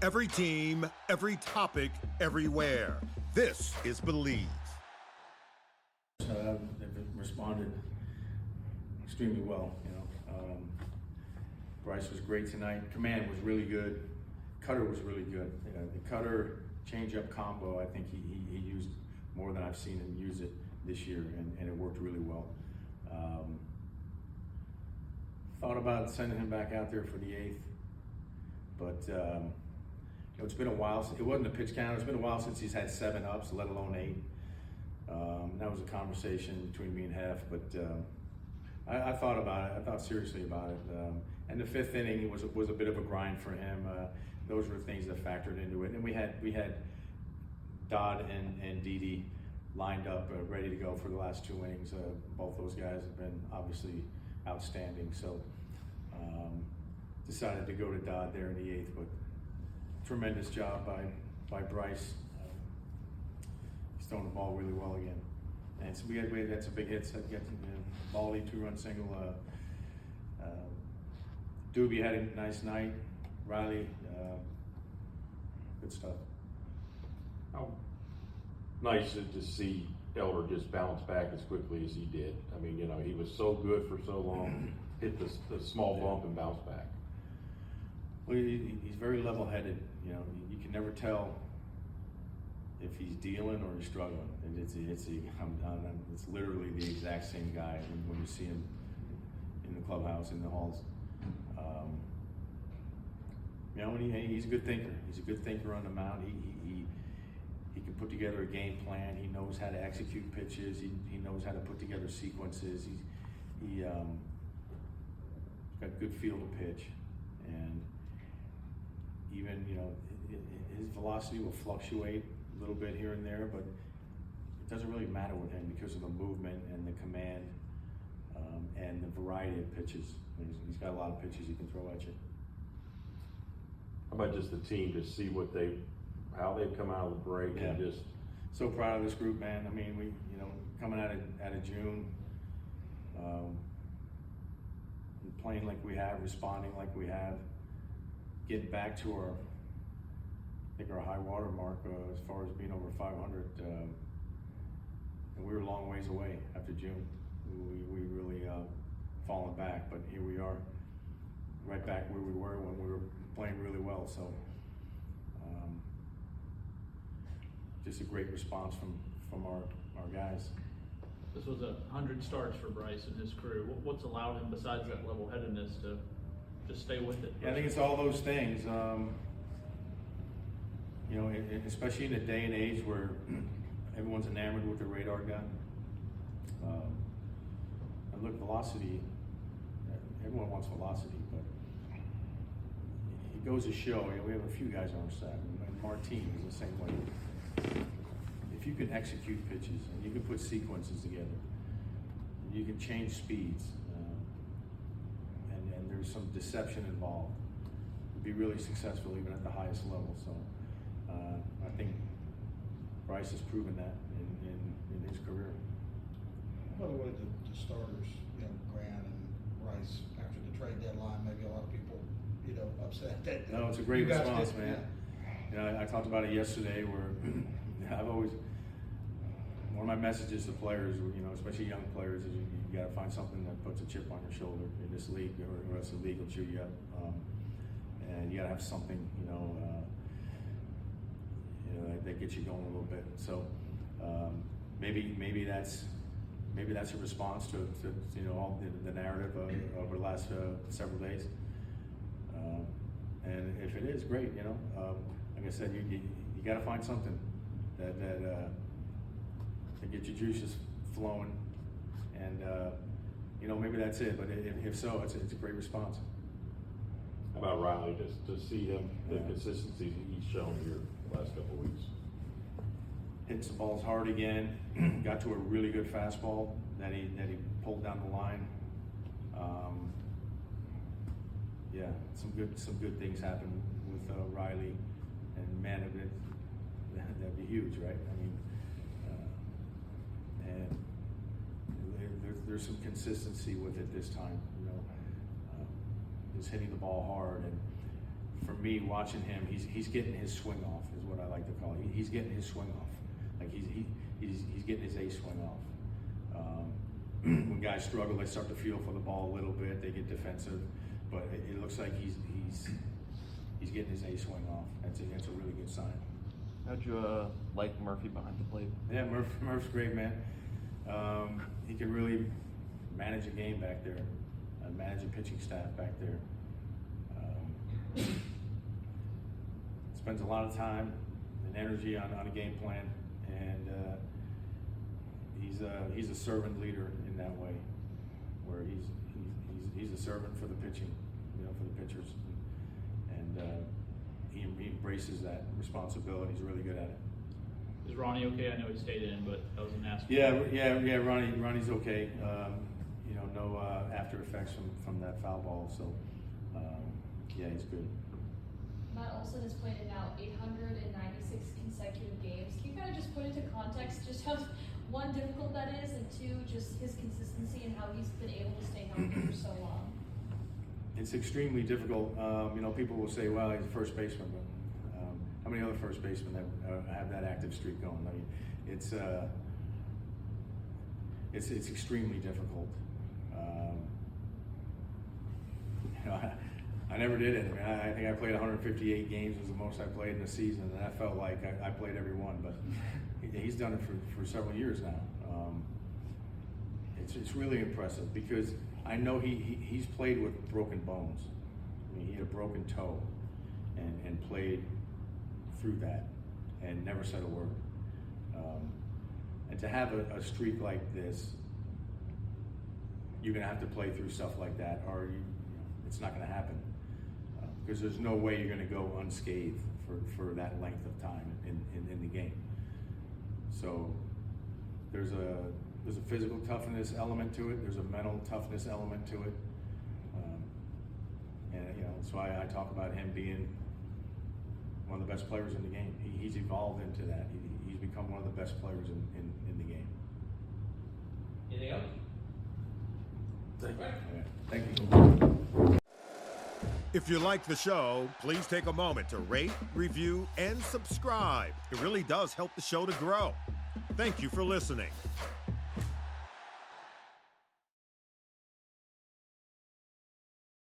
Every team, every topic, everywhere. This is Believe. They've responded extremely well. Bryce was great tonight. Command was really good. Cutter was really good. The cutter changeup combo, I think he used more than I've seen him use it this year, and it worked really well. Thought about sending him back out there for the 8th, but it's been a while. It wasn't a pitch count. It's been a while since he's had 7 ups, let alone 8. That was a conversation between me and Hef, but I thought about it. I thought seriously about it. And the 5th inning was a bit of a grind for him. Those were things that factored into it. And we had Dodd and Didi lined up, ready to go for the last 2 innings. Both those guys have been obviously outstanding. So decided to go to Dodd there in the 8th, but tremendous job by Bryce. He's throwing the ball really well again. And so we had some big hits. Baldy 2-run single. Doobie had a nice night. Riley, good stuff. How nice to see Elder just bounce back as quickly as he did. I mean, he was so good for so long, hit the small bump and bounce back. Well, he's very level-headed. You can never tell if he's dealing or he's struggling. And it's literally the exact same guy when you see him in the clubhouse, in the halls. He's a good thinker. He's a good thinker on the mound. He can put together a game plan. He knows how to execute pitches. He knows how to put together sequences. He's got good feel to pitch, and even his velocity will fluctuate a little bit here and there, but it doesn't really matter with him because of the movement and the command and the variety of pitches. He's got a lot of pitches he can throw at you. How about just the team to see how they've come out of the break and just so proud of this group, man. I mean, we coming out of June, playing like we have, responding like we have, getting back to our high water mark as far as being over 500, and we were a long ways away after June. We really fallen back, but here we are, right back where we were when we were playing really well. So just a great response from our guys. This was 100 starts for Bryce and his crew. What's allowed him, besides that level-headedness, to just stay with it? Yeah, I think it's all those things. Especially in a day and age where everyone's enamored with the radar gun. And look, velocity, everyone wants velocity, but it goes to show, we have a few guys on our side, and Martin is the same way. If you can execute pitches, and you can put sequences together, and you can change speeds, and there's some deception involved, you'll be really successful even at the highest level. So I think Bryce has proven that in his career. By the way, the starters, Grant and Bryce, after the trade deadline, maybe a lot of people, upset that. No, it's a great response, man. I talked about it yesterday where one of my messages to players, especially young players, is you got to find something that puts a chip on your shoulder in this league, or the rest of the league will chew you up. And you got to have something, that gets you going a little bit. So maybe that's a response to all the narrative over the last several days. And if it is, great. Like I said, you got to find something that get your juices flowing, and maybe that's it. But if so, it's a great response. How about Riley, just to see him, the consistency he's shown here the last couple of weeks? Hits the balls hard again. Got to a really good fastball that he pulled down the line. Some good things happen with Riley, and man, that'd be huge, right? I mean, and there's some consistency with it this time. Just hitting the ball hard and for me, watching him, he's getting his swing off, is what I like to call it. He's getting his swing off. Like he's getting his ace swing off. When guys struggle, they start to feel for the ball a little bit. They get defensive, but it looks like he's getting his ace swing off. That's a really good sign. How'd you like Murphy behind the plate? Yeah, Murph's great, man. He can really manage a game back there, manage a pitching staff back there. Spends a lot of time and energy on a game plan, and he's a servant leader in that way, where he's a servant for the pitching, for the pitchers, and he embraces that responsibility. He's really good at it. Is Ronnie okay? I know he stayed in, but I was an ask. Yeah. Ronnie's okay. No after effects from that foul ball. So yeah, he's good. Matt Olson has played in now 896 consecutive games. Can you kind of just put into context just how, one, difficult that is, and two, just his consistency and how he's been able to stay healthy for so long? It's extremely difficult. People will say, well, he's a first baseman, but how many other first basemen that have that active streak going? I mean, it's extremely difficult. I never did it. I mean, I think I played 158 games was the most I played in a season, and I felt like I played every one. But he's done it for several years now. It's really impressive because I know he's played with broken bones. I mean, he had a broken toe, and played through that, and never said a word. And to have a streak like this, you're gonna have to play through stuff like that, or it's not gonna happen. Because there's no way you're going to go unscathed for that length of time in the game. So there's a physical toughness element to it. There's a mental toughness element to it. That's why I talk about him being one of the best players in the game. He's evolved into that. He's become one of the best players in the game. Anything else? Thank you. If you like the show, please take a moment to rate, review, and subscribe. It really does help the show to grow. Thank you for listening.